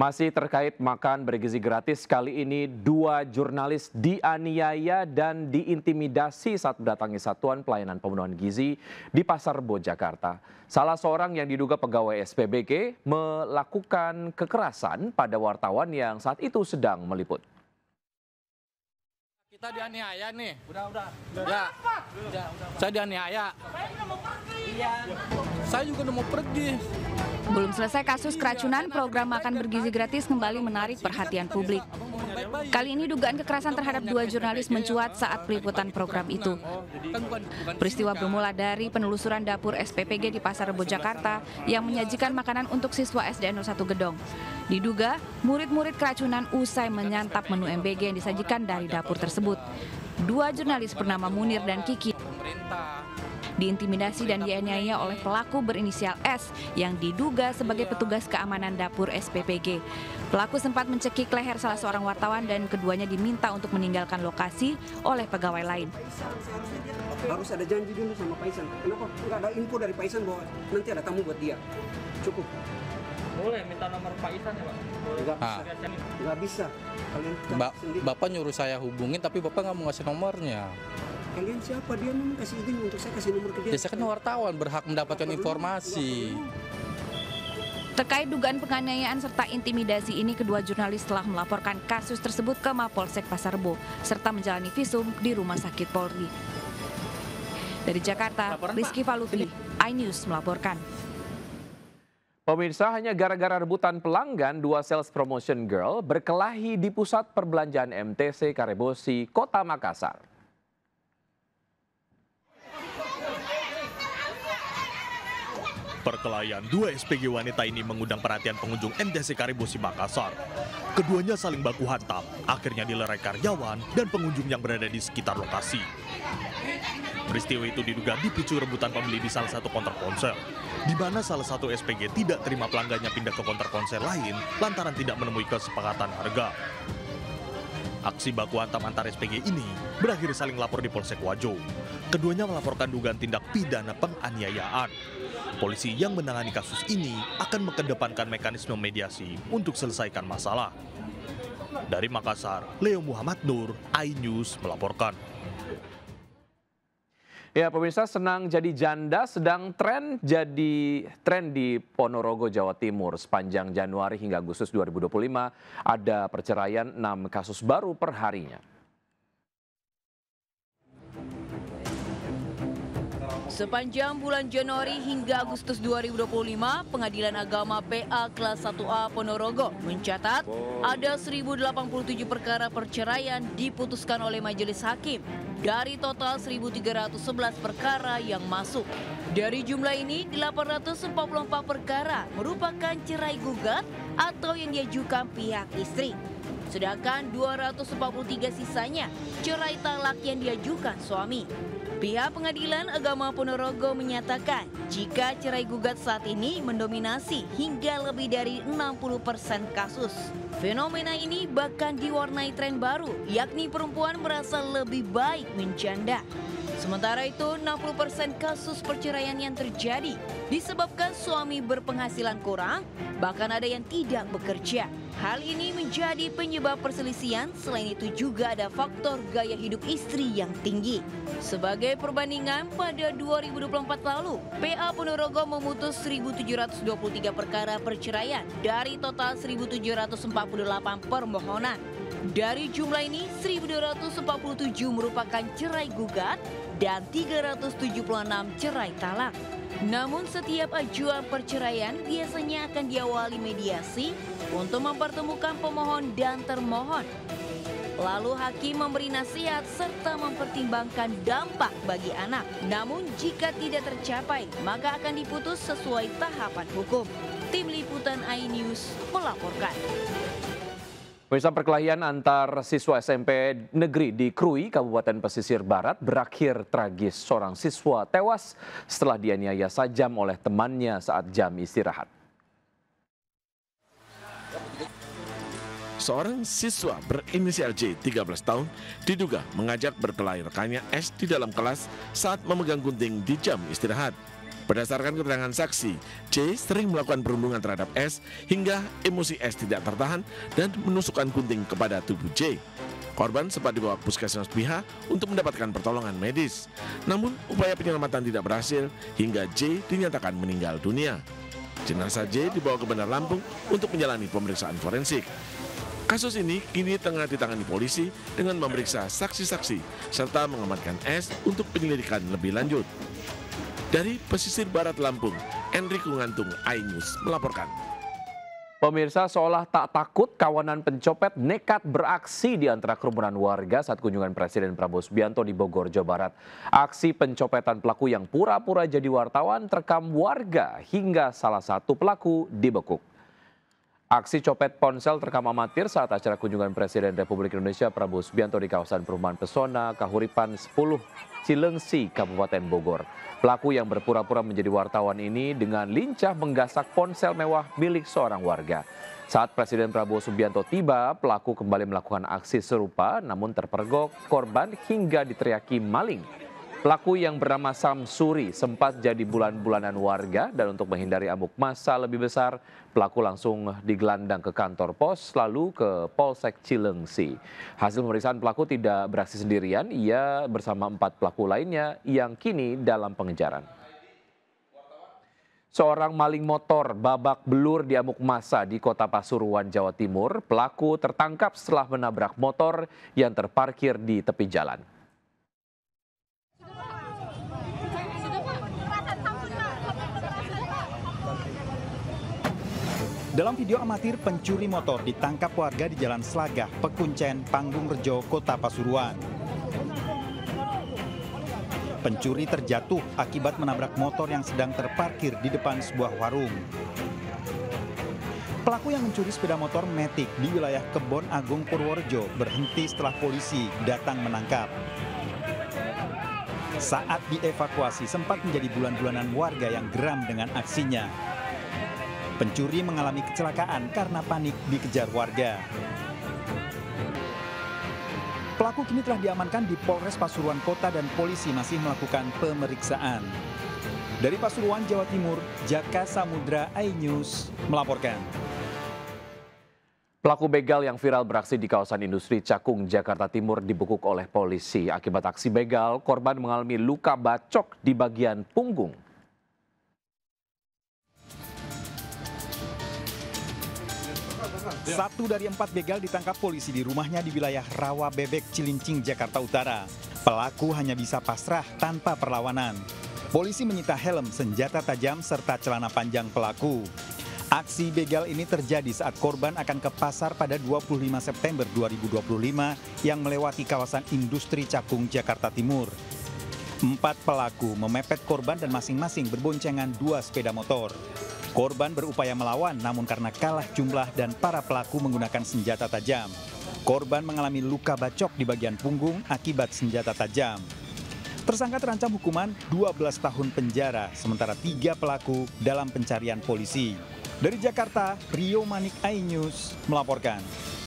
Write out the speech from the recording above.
Masih terkait makan bergizi gratis, kali ini dua jurnalis dianiaya dan diintimidasi saat mendatangi Satuan Pelayanan Pemenuhan Gizi di Pasar Rebo, Jakarta. Salah seorang yang diduga pegawai SPBG melakukan kekerasan pada wartawan yang saat itu sedang meliput. Kita dianiaya nih. Udah. Saya dianiaya. Saya juga udah mau pergi. Belum selesai kasus keracunan, program makan bergizi gratis kembali menarik perhatian publik. Kali ini dugaan kekerasan terhadap dua jurnalis mencuat saat peliputan program itu. Peristiwa bermula dari penelusuran dapur SPPG di Pasar Rebo, Jakarta yang menyajikan makanan untuk siswa SDN 01 Gedong. Diduga, murid-murid keracunan usai menyantap menu MBG yang disajikan dari dapur tersebut. Dua jurnalis bernama Munir dan Kiki diintimidasi dan dianiaya oleh pelaku berinisial S yang diduga sebagai petugas keamanan dapur SPPG. Pelaku sempat mencekik leher salah seorang wartawan dan keduanya diminta untuk meninggalkan lokasi oleh pegawai lain. Harus ada janji dulu sama Paisan. Kenapa nggak ada info dari Paisan bahwa nanti ada tamu buat dia? Cukup. Boleh minta nomor Paisan ya, Pak? Nggak bisa. Kalian sendiri. Bapak nyuruh saya hubungin tapi Bapak nggak mau ngasih nomornya. Kalian siapa? Dia memang kasih izin untuk saya kasih nomor ke dia. Saya kan wartawan, berhak mendapatkan informasi. Terkait dugaan penganiayaan serta intimidasi ini, kedua jurnalis telah melaporkan kasus tersebut ke Mapolsek Pasar Rebo serta menjalani visum di Rumah Sakit Polri. Dari Jakarta, Rizky Falufi, iNews melaporkan. Pemirsa, hanya gara-gara rebutan pelanggan, dua sales promotion girl berkelahi di pusat perbelanjaan MTC Karebosi, Kota Makassar. Perkelahian dua SPG wanita ini mengundang perhatian pengunjung MTC Karebosi Makassar. Keduanya saling baku hantam, akhirnya dilerai karyawan dan pengunjung yang berada di sekitar lokasi. Peristiwa itu diduga dipicu rebutan pembeli di salah satu konter ponsel, di mana salah satu SPG tidak terima pelanggannya pindah ke konter ponsel lain lantaran tidak menemui kesepakatan harga. Aksi baku hantam antar SPG ini berakhir saling lapor di Polsek Wajo. Keduanya melaporkan dugaan tindak pidana penganiayaan. Polisi yang menangani kasus ini akan mengedepankan mekanisme mediasi untuk selesaikan masalah. Dari Makassar, Leo Muhammad Nur, iNews melaporkan. Ya, pemirsa, senang jadi janda sedang tren di Ponorogo, Jawa Timur. Sepanjang Januari hingga Agustus 2025 ada perceraian 6 kasus baru per harinya. Sepanjang bulan Januari hingga Agustus 2025, Pengadilan Agama PA Kelas 1A Ponorogo mencatat ada 1087 perkara perceraian diputuskan oleh majelis hakim dari total 1311 perkara yang masuk. Dari jumlah ini, 844 perkara merupakan cerai gugat atau yang diajukan pihak istri. Sedangkan 243 sisanya cerai talak yang diajukan suami. Pihak Pengadilan Agama Ponorogo menyatakan jika cerai gugat saat ini mendominasi hingga lebih dari 60% kasus. Fenomena ini bahkan diwarnai tren baru, yakni perempuan merasa lebih baik menjanda. Sementara itu, 60% kasus perceraian yang terjadi disebabkan suami berpenghasilan kurang, bahkan ada yang tidak bekerja. Hal ini menjadi penyebab perselisihan, selain itu juga ada faktor gaya hidup istri yang tinggi. Sebagai perbandingan, pada 2024 lalu, PA Ponorogo memutus 1.723 perkara perceraian dari total 1.748 permohonan. Dari jumlah ini, 1.247 merupakan cerai gugat dan 376 cerai talak. Namun setiap ajuan perceraian biasanya akan diawali mediasi untuk mempertemukan pemohon dan termohon. Lalu hakim memberi nasihat serta mempertimbangkan dampak bagi anak. Namun jika tidak tercapai, maka akan diputus sesuai tahapan hukum. Tim Liputan iNews melaporkan. Pemirsa, perkelahian antar siswa SMP negeri di Krui, Kabupaten Pesisir Barat berakhir tragis. Seorang siswa tewas setelah dianiaya sajam oleh temannya saat jam istirahat. Seorang siswa berinisial J, 13 tahun, diduga mengajak berkelahi rekannya S di dalam kelas saat memegang gunting di jam istirahat. Berdasarkan keterangan saksi, C sering melakukan perundungan terhadap S hingga emosi S tidak tertahan dan menusukkan gunting kepada tubuh J. Korban sempat dibawa ke puskesmas Piha untuk mendapatkan pertolongan medis. Namun, upaya penyelamatan tidak berhasil hingga J dinyatakan meninggal dunia. Jenazah J dibawa ke Bandar Lampung untuk menjalani pemeriksaan forensik. Kasus ini kini tengah ditangani polisi dengan memeriksa saksi-saksi serta mengamankan S untuk penyelidikan lebih lanjut. Dari pesisir barat Lampung, Enrico Ngantung, iNews melaporkan. Pemirsa, seolah tak takut, kawanan pencopet nekat beraksi di antara kerumunan warga saat kunjungan Presiden Prabowo Subianto di Bogor, Jawa Barat. Aksi pencopetan pelaku yang pura-pura jadi wartawan terekam warga hingga salah satu pelaku dibekuk. Aksi copet ponsel terekam amatir saat acara kunjungan Presiden Republik Indonesia Prabowo Subianto di kawasan perumahan Pesona Kahuripan 10 Cilengsi, Kabupaten Bogor. Pelaku yang berpura-pura menjadi wartawan ini dengan lincah menggasak ponsel mewah milik seorang warga. Saat Presiden Prabowo Subianto tiba, pelaku kembali melakukan aksi serupa namun terpergok korban hingga diteriaki maling. Pelaku yang bernama Samsuri sempat jadi bulan-bulanan warga dan untuk menghindari amuk massa lebih besar, pelaku langsung digelandang ke kantor pos lalu ke Polsek Cilengsi. Hasil pemeriksaan pelaku tidak beraksi sendirian, ia bersama 4 pelaku lainnya yang kini dalam pengejaran. Seorang maling motor babak belur di amuk massa di Kota Pasuruan, Jawa Timur. Pelaku tertangkap setelah menabrak motor yang terparkir di tepi jalan. Dalam video amatir, pencuri motor ditangkap warga di Jalan Slagah, Pekuncen, Panggung Rejo, Kota Pasuruan. Pencuri terjatuh akibat menabrak motor yang sedang terparkir di depan sebuah warung. Pelaku yang mencuri sepeda motor Matic di wilayah Kebon Agung, Purworejo berhenti setelah polisi datang menangkap. Saat dievakuasi sempat menjadi bulan-bulanan warga yang geram dengan aksinya. Pencuri mengalami kecelakaan karena panik dikejar warga. Pelaku kini telah diamankan di Polres Pasuruan Kota dan polisi masih melakukan pemeriksaan. Dari Pasuruan, Jawa Timur, Jaka Samudra, iNews melaporkan. Pelaku begal yang viral beraksi di kawasan industri Cakung, Jakarta Timur dibekuk oleh polisi. Akibat aksi begal, korban mengalami luka bacok di bagian punggung. Satu dari 4 begal ditangkap polisi di rumahnya di wilayah Rawa Bebek, Cilincing, Jakarta Utara. Pelaku hanya bisa pasrah tanpa perlawanan. Polisi menyita helm, senjata tajam, serta celana panjang pelaku. Aksi begal ini terjadi saat korban akan ke pasar pada 25 September 2025 yang melewati kawasan industri Cakung, Jakarta Timur. 4 pelaku memepet korban dan masing-masing berboncengan 2 sepeda motor. Korban berupaya melawan namun karena kalah jumlah dan para pelaku menggunakan senjata tajam. Korban mengalami luka bacok di bagian punggung akibat senjata tajam. Tersangka terancam hukuman 12 tahun penjara, sementara 3 pelaku dalam pencarian polisi. Dari Jakarta, Rio Manik, iNews melaporkan.